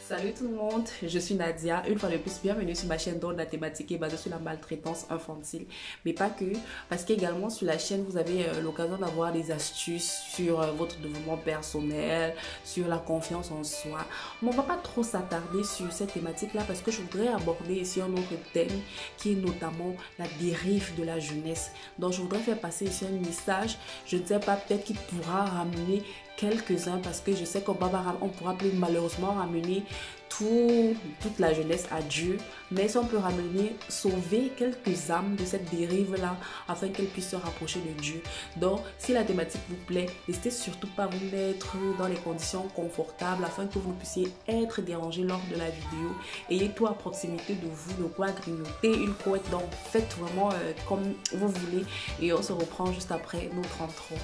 Salut tout le monde, je suis Nadia, une fois de plus bienvenue sur ma chaîne dont la thématique est basée sur la maltraitance infantile, mais pas que, parce qu'également sur la chaîne vous avez l'occasion d'avoir des astuces sur votre développement personnel, sur la confiance en soi. Mais on va pas trop s'attarder sur cette thématique là parce que je voudrais aborder ici un autre thème qui est notamment la dérive de la jeunesse. Donc je voudrais faire passer ici un message, je ne sais pas, peut-être qu'il pourra ramener quelques-uns parce que je sais qu'on pourra plus malheureusement ramener toute la jeunesse à Dieu, mais si on peut ramener, sauver quelques âmes de cette dérive-là afin qu'elles puissent se rapprocher de Dieu. Donc, si la thématique vous plaît, n'hésitez surtout pas à vous mettre dans les conditions confortables afin que vous puissiez être dérangé lors de la vidéo. Ayez tout à proximité de vous, de quoi grignoter, une couette, donc faites vraiment comme vous voulez et on se reprend juste après notre intro.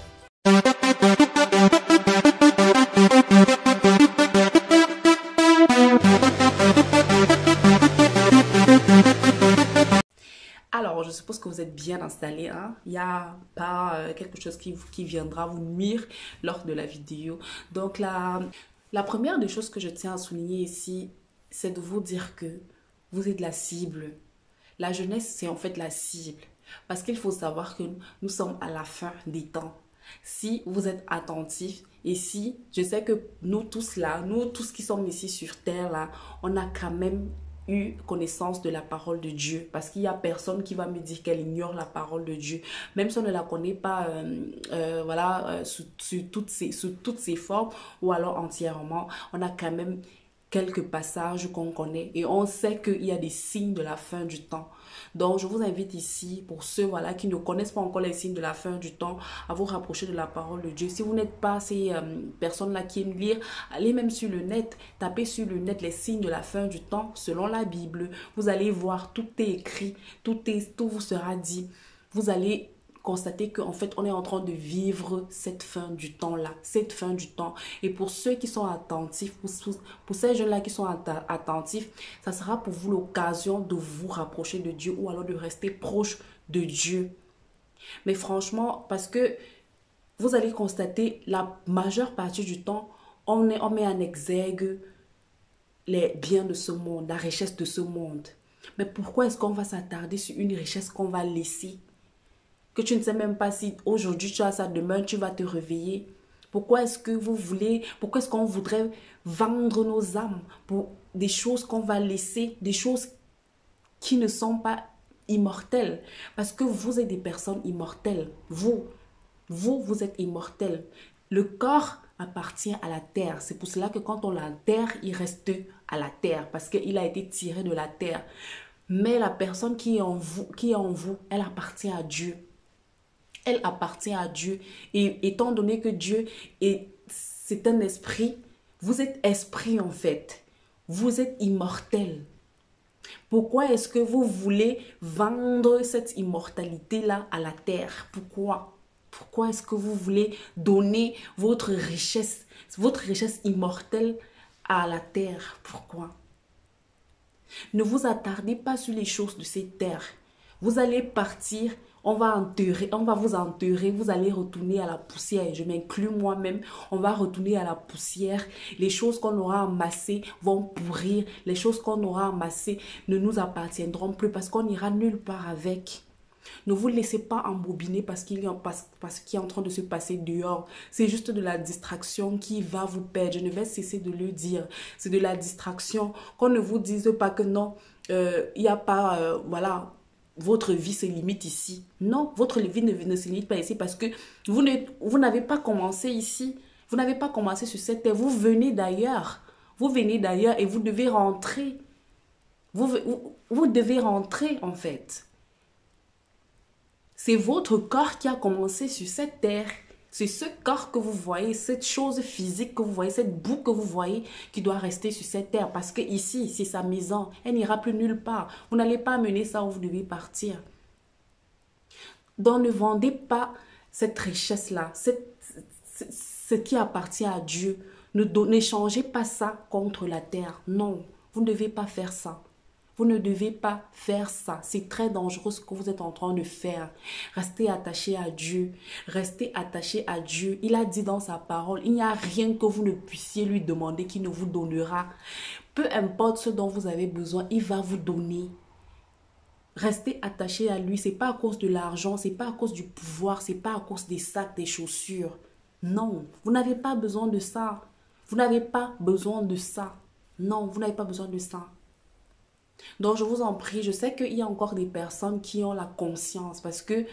Alors, je suppose que vous êtes bien installés, hein? Il n'y a pas quelque chose qui viendra vous nuire lors de la vidéo. Donc, la première des choses que je tiens à souligner ici, c'est de vous dire que vous êtes la cible. La jeunesse, c'est en fait la cible. Parce qu'il faut savoir que nous sommes à la fin des temps. Si vous êtes attentifs, et si, je sais que nous tous là, nous tous qui sommes ici sur terre là, on a quand même eu connaissance de la parole de Dieu, parce qu'il n'y a personne qui va me dire qu'elle ignore la parole de Dieu, même si on ne la connaît pas sous toutes ses formes ou alors entièrement, on a quand même quelques passages qu'on connaît et on sait qu'il y a des signes de la fin du temps. Donc, je vous invite ici, pour ceux qui ne connaissent pas encore les signes de la fin du temps, à vous rapprocher de la parole de Dieu. Si vous n'êtes pas ces personnes-là qui aiment lire, allez même sur le net, tapez sur le net les signes de la fin du temps selon la Bible. Vous allez voir, tout est écrit, tout vous sera dit. Vous allez constater qu'en fait, on est en train de vivre cette fin du temps-là, cette fin du temps. Et pour ceux qui sont attentifs, pour ces jeunes-là qui sont attentifs, ça sera pour vous l'occasion de vous rapprocher de Dieu ou alors de rester proche de Dieu. Mais franchement, parce que vous allez constater, la majeure partie du temps, on met en exergue les biens de ce monde, la richesse de ce monde. Mais pourquoi est-ce qu'on va s'attarder sur une richesse qu'on va laisser? Que tu ne sais même pas si aujourd'hui tu as ça, demain tu vas te réveiller. Pourquoi est-ce qu'on voudrait vendre nos âmes pour des choses qu'on va laisser, des choses qui ne sont pas immortelles? Parce que vous êtes des personnes immortelles. Vous êtes immortels. Le corps appartient à la terre. C'est pour cela que quand on l'enterre, il reste à la terre parce qu'il a été tiré de la terre. Mais la personne qui est en vous, elle appartient à Dieu. Elle appartient à Dieu. Et étant donné que Dieu c'est un esprit, vous êtes esprit en fait. Vous êtes immortel. Pourquoi est-ce que vous voulez vendre cette immortalité-là à la terre? Pourquoi? Pourquoi est-ce que vous voulez donner votre richesse immortelle à la terre? Pourquoi? Ne vous attardez pas sur les choses de cette terre. Vous allez partir, on va vous enterrer, vous allez retourner à la poussière. Je m'inclus moi-même, on va retourner à la poussière. Les choses qu'on aura amassées vont pourrir. Les choses qu'on aura amassées ne nous appartiendront plus parce qu'on n'ira nulle part avec. Ne vous laissez pas embobiner parce qu'il est en train de se passer dehors. C'est juste de la distraction qui va vous perdre. Je ne vais cesser de le dire. C'est de la distraction. Qu'on ne vous dise pas que non, il n'y a pas, votre vie se limite ici. Non, votre vie ne se limite pas ici parce que vous n'avez pas commencé ici. Vous n'avez pas commencé sur cette terre. Vous venez d'ailleurs. Vous venez d'ailleurs et vous devez rentrer. Vous devez rentrer en fait. C'est votre corps qui a commencé sur cette terre. C'est ce corps que vous voyez, cette chose physique que vous voyez, cette boue que vous voyez qui doit rester sur cette terre. Parce que ici, c'est sa maison. Elle n'ira plus nulle part. Vous n'allez pas amener ça où vous devez partir. Donc, ne vendez pas cette richesse-là, ce qui appartient à Dieu. N'échangez pas ça contre la terre. Non, vous ne devez pas faire ça. Vous ne devez pas faire ça. C'est très dangereux ce que vous êtes en train de faire. Restez attaché à Dieu. Restez attaché à Dieu. Il a dit dans sa parole, il n'y a rien que vous ne puissiez lui demander qu'il ne vous donnera. Peu importe ce dont vous avez besoin, il va vous donner. Restez attaché à lui. C'est pas à cause de l'argent, c'est pas à cause du pouvoir, c'est pas à cause des sacs, des chaussures. Non, vous n'avez pas besoin de ça. Vous n'avez pas besoin de ça. Non, vous n'avez pas besoin de ça. Donc, je vous en prie, je sais qu'il y a encore des personnes qui ont la conscience parce que,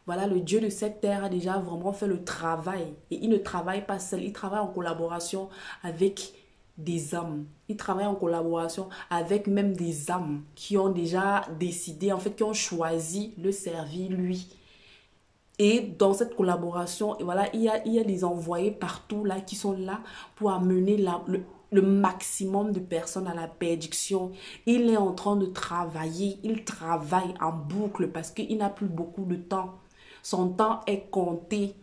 voilà, le Dieu de cette terre a déjà vraiment fait le travail. Et il ne travaille pas seul, il travaille en collaboration avec des âmes. Il travaille en collaboration avec même des âmes qui ont déjà décidé, en fait, qui ont choisi le servir lui. Et dans cette collaboration, voilà, il y a des envoyés partout là qui sont là pour amener le maximum de personnes à la bénédiction. Il est en train de travailler, il travaille en boucle parce qu'il n'a plus beaucoup de temps. Son temps est compté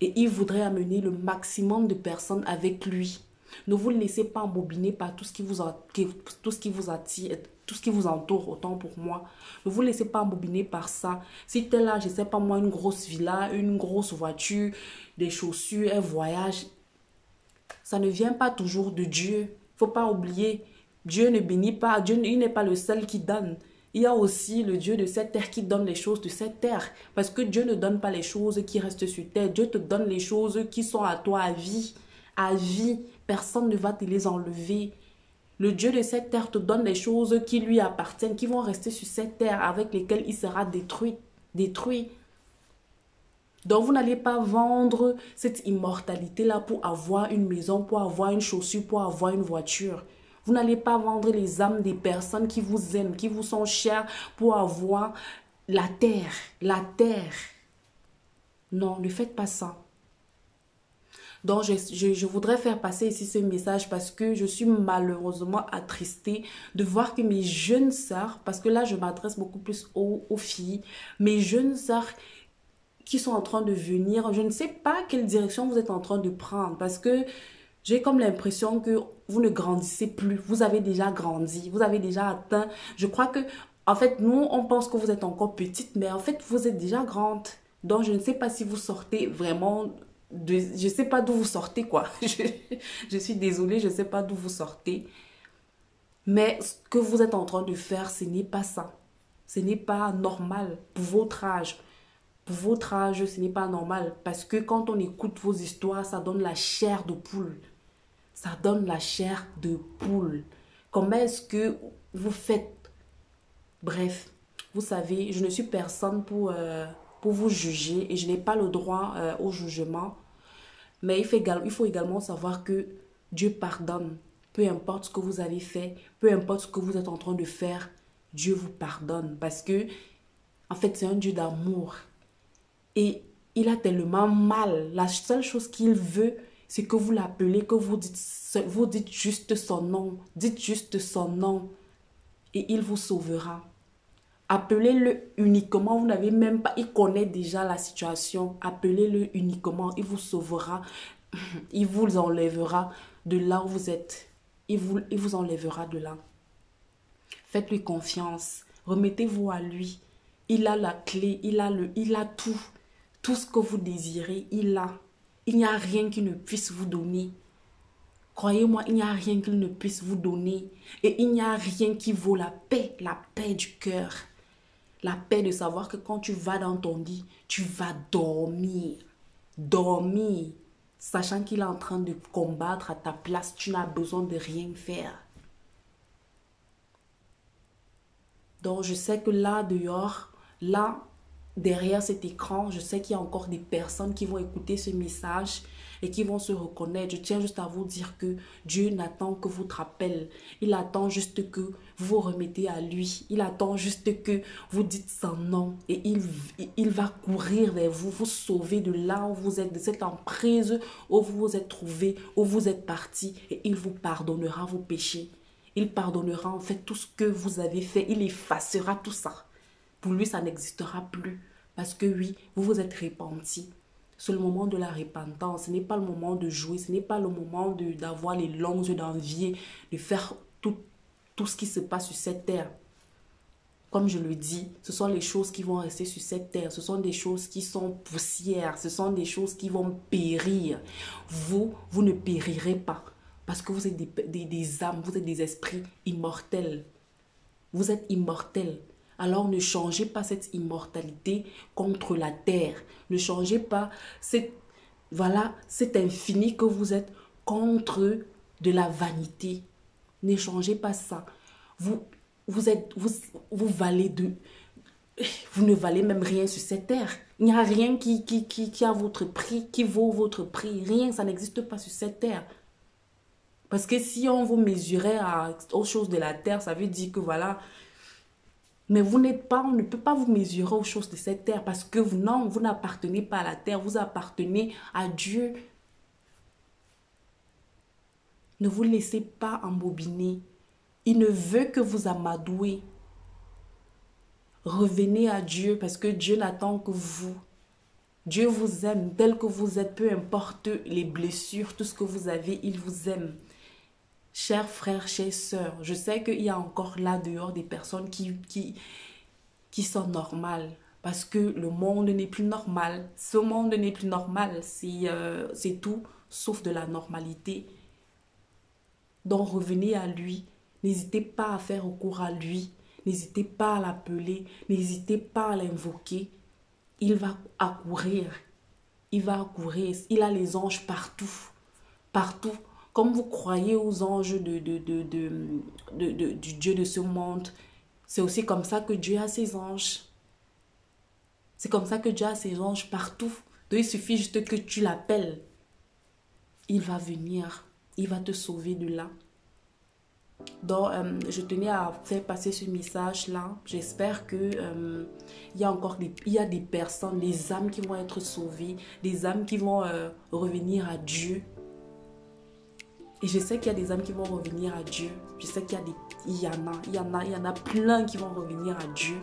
et il voudrait amener le maximum de personnes avec lui. Ne vous laissez pas embobiner par tout ce qui vous attire, tout ce qui vous entoure, autant pour moi. Ne vous laissez pas embobiner par ça. Si tu es là, je ne sais pas moi, une grosse villa, une grosse voiture, des chaussures, un voyage, ça ne vient pas toujours de Dieu. Il ne faut pas oublier, Dieu ne bénit pas, Dieu il n'est pas le seul qui donne. Il y a aussi le Dieu de cette terre qui donne les choses de cette terre. Parce que Dieu ne donne pas les choses qui restent sur terre. Dieu te donne les choses qui sont à toi à vie. À vie. Personne ne va te les enlever. Le Dieu de cette terre te donne les choses qui lui appartiennent, qui vont rester sur cette terre, avec lesquelles il sera détruit. Donc, vous n'allez pas vendre cette immortalité-là pour avoir une maison, pour avoir une chaussure, pour avoir une voiture. Vous n'allez pas vendre les âmes des personnes qui vous aiment, qui vous sont chères pour avoir la terre. La terre. Non, ne faites pas ça. Donc, je voudrais faire passer ici ce message parce que je suis malheureusement attristée de voir que mes jeunes sœurs, parce que là, je m'adresse beaucoup plus aux filles, mes jeunes sœurs qui sont en train de venir, je ne sais pas quelle direction vous êtes en train de prendre parce que j'ai comme l'impression que vous ne grandissez plus. Vous avez déjà grandi, vous avez déjà atteint. Je crois que, en fait, nous, on pense que vous êtes encore petite, mais en fait, vous êtes déjà grande. Donc, je ne sais pas si vous sortez vraiment je ne sais pas d'où vous sortez, quoi. Je suis désolée, je ne sais pas d'où vous sortez. Mais ce que vous êtes en train de faire, ce n'est pas ça. Ce n'est pas normal pour votre âge. Pour votre âge, ce n'est pas normal. Parce que quand on écoute vos histoires, ça donne la chair de poule. Ça donne la chair de poule. Comment est-ce que vous faites? Bref, vous savez, je ne suis personne pour vous juger et je n'ai pas le droit au jugement. Mais il faut également savoir que Dieu pardonne. Peu importe ce que vous avez fait, peu importe ce que vous êtes en train de faire, Dieu vous pardonne. Parce que, en fait, c'est un Dieu d'amour. Et il a tellement mal. La seule chose qu'il veut, c'est que vous l'appelez, que vous dites juste son nom. Dites juste son nom. Et il vous sauvera. Appelez-le uniquement, vous n'avez même pas, il connaît déjà la situation. Appelez-le uniquement, il vous sauvera, il vous enlèvera de là où vous êtes. Il vous enlèvera de là. Faites-lui confiance, remettez-vous à lui. Il a la clé, il a tout. Tout ce que vous désirez, il a. Il n'y a rien qui ne puisse vous donner. Croyez-moi, il n'y a rien qu'il ne puisse vous donner. Et il n'y a rien qui vaut la paix du cœur. La paix de savoir que quand tu vas dans ton lit, tu vas dormir. Dormir. Sachant qu'il est en train de combattre à ta place, tu n'as besoin de rien faire. Donc je sais que là dehors, là derrière cet écran, je sais qu'il y a encore des personnes qui vont écouter ce message et qui vont se reconnaître. Je tiens juste à vous dire que Dieu n'attend que votre appel. Il attend juste que vous vous remettez à lui. Il attend juste que vous dites son nom. Et il va courir vers vous, vous sauver de là où vous êtes, de cette emprise où vous vous êtes trouvé, où vous êtes parti. Et il vous pardonnera vos péchés. Il pardonnera en fait tout ce que vous avez fait. Il effacera tout ça. Pour lui, ça n'existera plus. Parce que oui, vous vous êtes repenti. C'est le moment de la repentance. Ce n'est pas le moment de jouer. Ce n'est pas le moment d'avoir les longs yeux d'envier, de faire tout ce qui se passe sur cette terre. comme je le dis, ce sont les choses qui vont rester sur cette terre. Ce sont des choses qui sont poussières. Ce sont des choses qui vont périr. Vous ne périrez pas. Parce que vous êtes des âmes, vous êtes des esprits immortels. Vous êtes immortels. Alors ne changez pas cette immortalité contre la terre. Ne changez pas cet infini que vous êtes contre de la vanité. N'échangez pas ça. Vous ne valez même rien sur cette terre. Il n'y a rien qui a votre prix, qui vaut votre prix. Rien, ça n'existe pas sur cette terre. Parce que si on vous mesurait aux choses de la terre, ça veut dire que voilà. Mais on ne peut pas vous mesurer aux choses de cette terre parce que vous n'appartenez pas à la terre, vous appartenez à Dieu. Ne vous laissez pas embobiner. Il ne veut que vous amadouez. Revenez à Dieu parce que Dieu n'attend que vous. Dieu vous aime tel que vous êtes, peu importe les blessures, tout ce que vous avez, il vous aime. Chers frères, chères sœurs, je sais qu'il y a encore là dehors des personnes qui sont normales. Parce que le monde n'est plus normal. Ce monde n'est plus normal. C'est tout sauf de la normalité. Donc revenez à lui. N'hésitez pas à faire recours à lui. N'hésitez pas à l'appeler. N'hésitez pas à l'invoquer. Il va accourir. Il va accourir. Il a les anges partout. Partout. Comme vous croyez aux anges du Dieu de ce monde, c'est aussi comme ça que Dieu a ses anges. C'est comme ça que Dieu a ses anges partout. Donc il suffit juste que tu l'appelles. Il va venir. Il va te sauver de là. Donc, je tenais à faire passer ce message-là. J'espère que il y a des personnes, des âmes qui vont être sauvées, des âmes qui vont revenir à Dieu. Et je sais qu'il y a des âmes qui vont revenir à Dieu. Je sais qu'il y en a plein qui vont revenir à Dieu.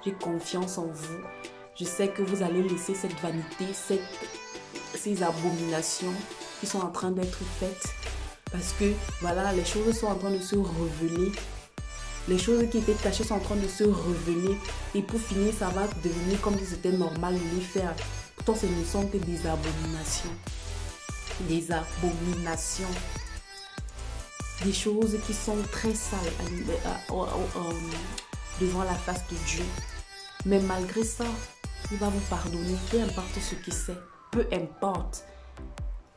J'ai confiance en vous. Je sais que vous allez laisser cette vanité, ces abominations qui sont en train d'être faites. Parce que, voilà, les choses sont en train de se révéler. Les choses qui étaient cachées sont en train de se révéler. Et pour finir, ça va devenir comme si c'était normal de les faire. Pourtant, ce ne sont que des abominations. Des abominations. Des choses qui sont très sales devant la face de Dieu. Mais malgré ça, il va vous pardonner, peu importe ce que c'est. Peu importe.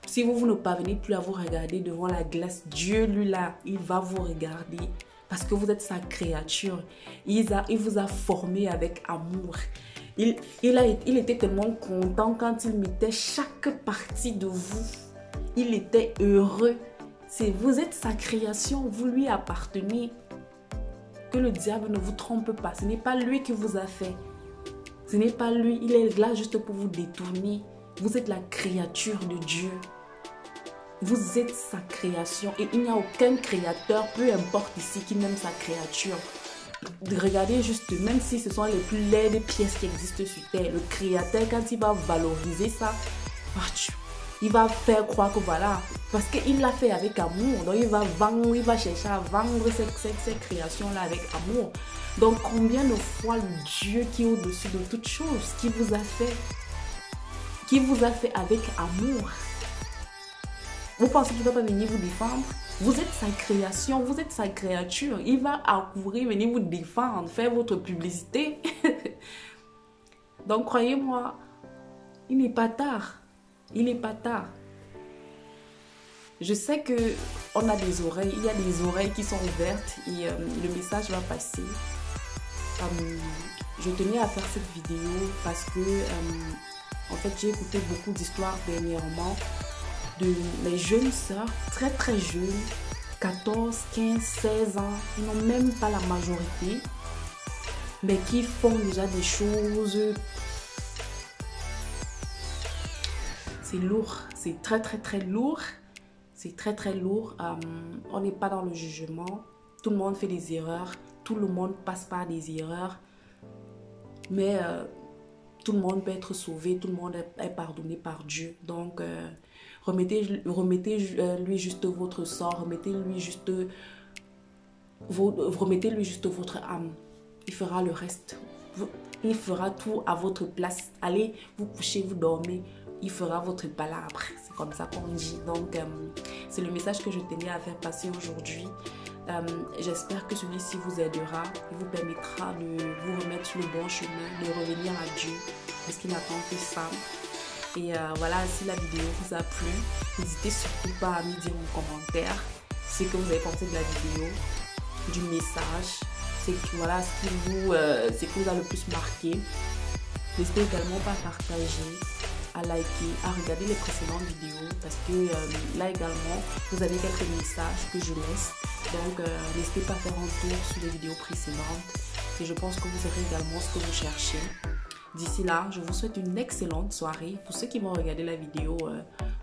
Si vous ne parvenez plus à vous regarder devant la glace, Dieu, lui, là, il va vous regarder parce que vous êtes sa créature. Il vous a formé avec amour. Il était tellement content quand il mettait chaque partie de vous. Il était heureux. Vous êtes sa création, vous lui appartenez. Que le diable ne vous trompe pas. Ce n'est pas lui qui vous a fait. Ce n'est pas lui. Il est là juste pour vous détourner. Vous êtes la créature de Dieu. Vous êtes sa création et il n'y a aucun créateur, peu importe ici, qui n'aime sa créature. Regardez juste, même si ce sont les plus laides pièces qui existent sur terre, le créateur, quand il va valoriser ça, il va faire croire que voilà, parce qu'il l'a fait avec amour, donc il va chercher à vendre ces créations-là avec amour. Donc combien de fois le Dieu qui est au-dessus de toutes choses, qui vous a fait avec amour. Vous pensez qu'il ne va pas venir vous défendre? Vous êtes sa création, vous êtes sa créature. Il va accourir, venir vous défendre, faire votre publicité. Donc croyez-moi, il n'est pas tard. Il n'est pas tard. Je sais qu'on a des oreilles, il y a des oreilles qui sont ouvertes et le message va passer. Je tenais à faire cette vidéo parce que en fait j'ai écouté beaucoup d'histoires dernièrement de mes jeunes sœurs, très très jeunes, 14, 15, 16 ans, ils n'ont même pas la majorité, mais qui font déjà des choses. C'est lourd, c'est très très très lourd, c'est très très lourd. On n'est pas dans le jugement, tout le monde fait des erreurs, tout le monde passe par des erreurs, mais tout le monde peut être sauvé, tout le monde est pardonné par Dieu. Donc remettez-lui juste votre sort, remettez-lui juste votre âme. il fera le reste. Il fera tout à votre place. Allez, vous couchez, vous dormez. Il fera votre bala après. C'est comme ça qu'on dit. Donc, c'est le message que je tenais à faire passer aujourd'hui. J'espère que celui-ci vous aidera. Il vous permettra de vous remettre sur le bon chemin, de revenir à Dieu. Parce qu'il attend que ça. Et voilà, si la vidéo vous a plu, n'hésitez surtout pas à me dire en commentaire ce que vous avez pensé de la vidéo, du message. C'est que voilà ce qui vous a le plus marqué. N'hésitez également pas à partager, à liker, à regarder les précédentes vidéos parce que là également vous avez quelques messages que je laisse. Donc n'hésitez pas à faire un tour sur les vidéos précédentes et je pense que vous aurez également ce que vous cherchez. D'ici là, je vous souhaite une excellente soirée pour ceux qui vont regarder la vidéo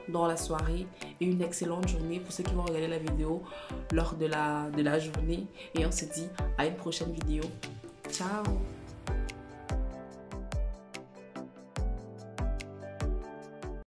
dans la soirée et une excellente journée pour ceux qui vont regarder la vidéo lors de la journée. Et on se dit à une prochaine vidéo. Ciao!